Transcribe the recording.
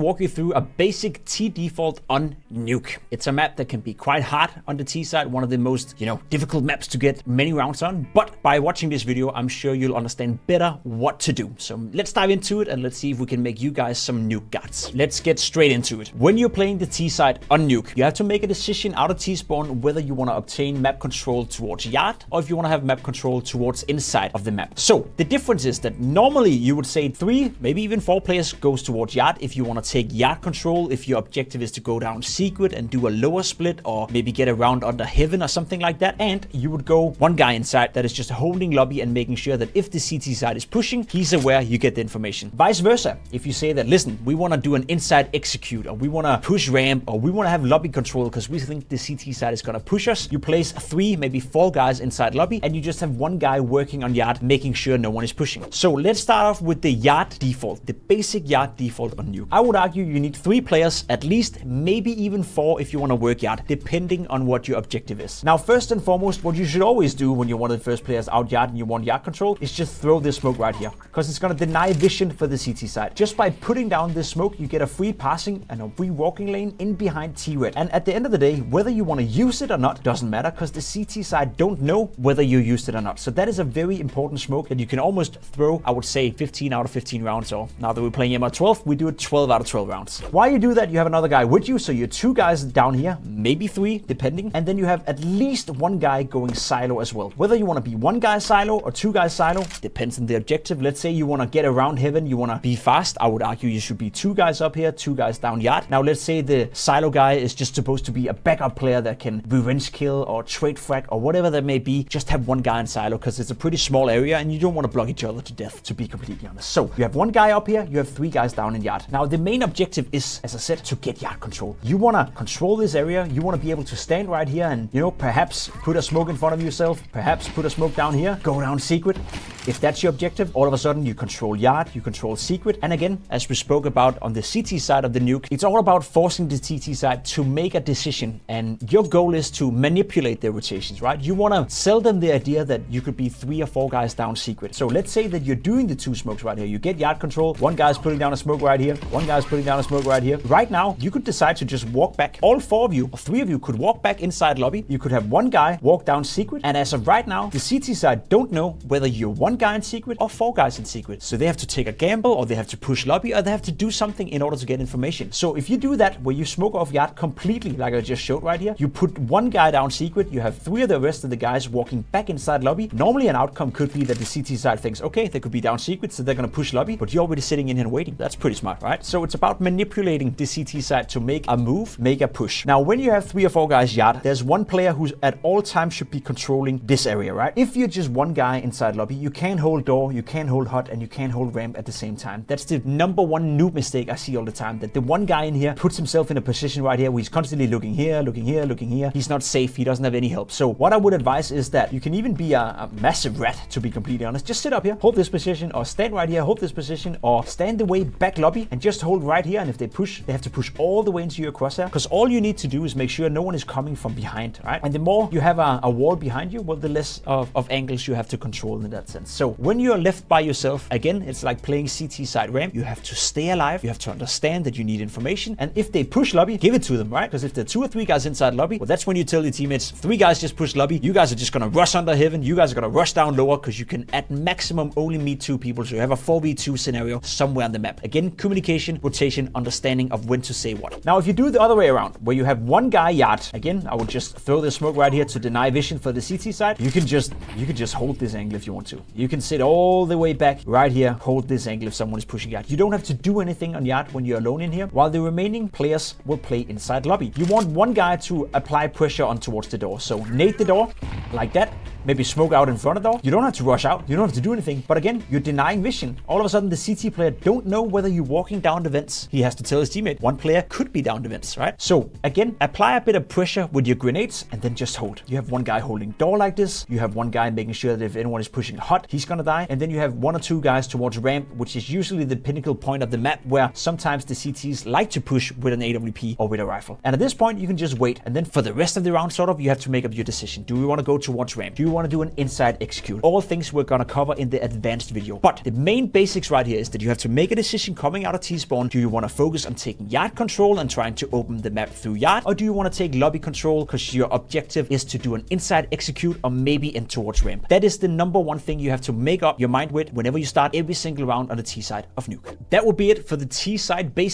Walk you through a basic T default on nuke. It's a map that can be quite hard on the T side, one of the most, difficult maps to get many rounds on. But by watching this video, I'm sure you'll understand better what to do. So let's dive into it and let's see if we can make you guys some nuke gods. Let's get straight into it. When you're playing the T side on nuke, you have to make a decision out of T spawn whether you want to obtain map control towards yard or if you want to have map control towards inside of the map. So the difference is that normally you would say 3, maybe even 4 players goes towards yard if you want to take yard control, if your objective is to go down secret and do a lower split or maybe get around under heaven or something like that. And you would go one guy inside that is just holding lobby and making sure that if the CT side is pushing, he's aware, you get the information. Vice versa, if you say that, listen, we want to do an inside execute or we want to push ramp or we want to have lobby control because we think the CT side is going to push us, you place 3, maybe 4 guys inside lobby and you just have one guy working on yard, making sure no one is pushing. So let's start off with the yard default, the basic yard default on nuke. I would argue you need 3 players at least, maybe even 4 if you want to work yard, depending on what your objective is. Now, first and foremost, what you should always do when you're one of the first players out yard and you want yard control is just throw this smoke right here, because it's going to deny vision for the CT side. Just by putting down this smoke, you get a free passing and a free walking lane in behind T-red. And at the end of the day, whether you want to use it or not doesn't matter, because the CT side don't know whether you used it or not. So that is a very important smoke that you can almost throw, I would say, 15 out of 15 rounds, or now that we're playing MR12, we do it 12 out of 12 rounds. While you do that, you have another guy with you, so you're 2 guys down here, maybe 3 depending, and then you have at least 1 guy going silo as well. Whether you want to be 1 guy silo or 2 guys silo depends on the objective. Let's say you want to get around heaven, you want to be fast, I would argue you should be 2 guys up here, 2 guys down yard. Now let's say the silo guy is just supposed to be a backup player that can revenge kill or trade frag or whatever that may be. Just have 1 guy in silo because it's a pretty small area and you don't want to block each other to death, to be completely honest. So you have 1 guy up here, you have 3 guys down in yard. Now the main objective is, as I said, to get yard control. You want to control this area, you want to be able to stand right here and, perhaps put a smoke in front of yourself, perhaps put a smoke down here, go down secret. If that's your objective, all of a sudden you control yard, you control secret. And again, as we spoke about on the CT side of the nuke, it's all about forcing the TT side to make a decision. And your goal is to manipulate their rotations, right? You want to sell them the idea that you could be 3 or 4 guys down secret. So let's say that you're doing the 2 smokes right here. You get yard control, 1 guy's putting down a smoke right here, 1 guy's putting down a smoke right here. Right now, you could decide to just walk back. All 4 of you or 3 of you could walk back inside lobby. You could have 1 guy walk down secret. And as of right now, the CT side don't know whether you're 1 guy in secret or 4 guys in secret. So they have to take a gamble, or they have to push lobby, or they have to do something in order to get information. So if you do that, where you smoke off yard completely, like I just showed right here, you put 1 guy down secret, you have 3 of the rest of the guys walking back inside lobby. Normally an outcome could be that the CT side thinks, okay, they could be down secret, so they're going to push lobby, but you're already sitting in here and waiting. That's pretty smart, right? So it's about manipulating the CT side to make a move, make a push. Now, when you have 3 or 4 guys yard, there's 1 player who at all times should be controlling this area, right? If you're just 1 guy inside lobby, you can't hold door, you can't hold hot, and you can't hold ramp at the same time. That's the number 1 noob mistake I see all the time, that the 1 guy in here puts himself in a position right here where he's constantly looking here, looking here, looking here. He's not safe, he doesn't have any help. So what I would advise is that you can even be a massive rat, to be completely honest. Just sit up here, hold this position, or stand right here, hold this position, or stand the way back lobby and just hold right here. And if they push, they have to push all the way into your crosshair, because all you need to do is make sure no one is coming from behind, right? And the more you have a wall behind you, well, the less of angles you have to control in that sense. So when you're left by yourself, again, it's like playing CT side ramp. You have to stay alive. You have to understand that you need information. And if they push lobby, give it to them, right? Because if there are 2 or 3 guys inside lobby, well, that's when you tell your teammates, 3 guys just push lobby. You guys are just going to rush under heaven. You guys are going to rush down lower, because you can at maximum only meet 2 people. So you have a 4v2 scenario somewhere on the map. Again, communication, rotation, understanding of when to say what. Now, if you do the other way around, where you have 1 guy yard, again, I would just throw the smoke right here to deny vision for the CT side. You can just hold this angle if you want to. You can sit all the way back right here, hold this angle if someone is pushing yard. You don't have to do anything on yard when you're alone in here, while the remaining players will play inside lobby. You want 1 guy to apply pressure on towards the door. So nade the door like that. Maybe smoke out in front of the door. You don't have to rush out. You don't have to do anything. But again, you're denying vision. All of a sudden, the CT player don't know whether you're walking down the vents. He has to tell his teammate 1 player could be down the vents, right? So again, apply a bit of pressure with your grenades and then just hold. You have 1 guy holding door like this. You have 1 guy making sure that if anyone is pushing hot, he's gonna die. And then you have 1 or 2 guys towards ramp, which is usually the pinnacle point of the map, where sometimes the CTs like to push with an AWP or with a rifle. And at this point, you can just wait. And then for the rest of the round, you have to make up your decision. Do we want to go towards ramp? Do you want to do an inside execute? All things we're going to cover in the advanced video. But the main basics right here is that you have to make a decision coming out of T-spawn. Do you want to focus on taking yard control and trying to open the map through yard? Or do you want to take lobby control because your objective is to do an inside execute or maybe in towards ramp? That is the number one thing you have to make up your mind with whenever you start every single round on the T side of nuke. That will be it for the T side basics.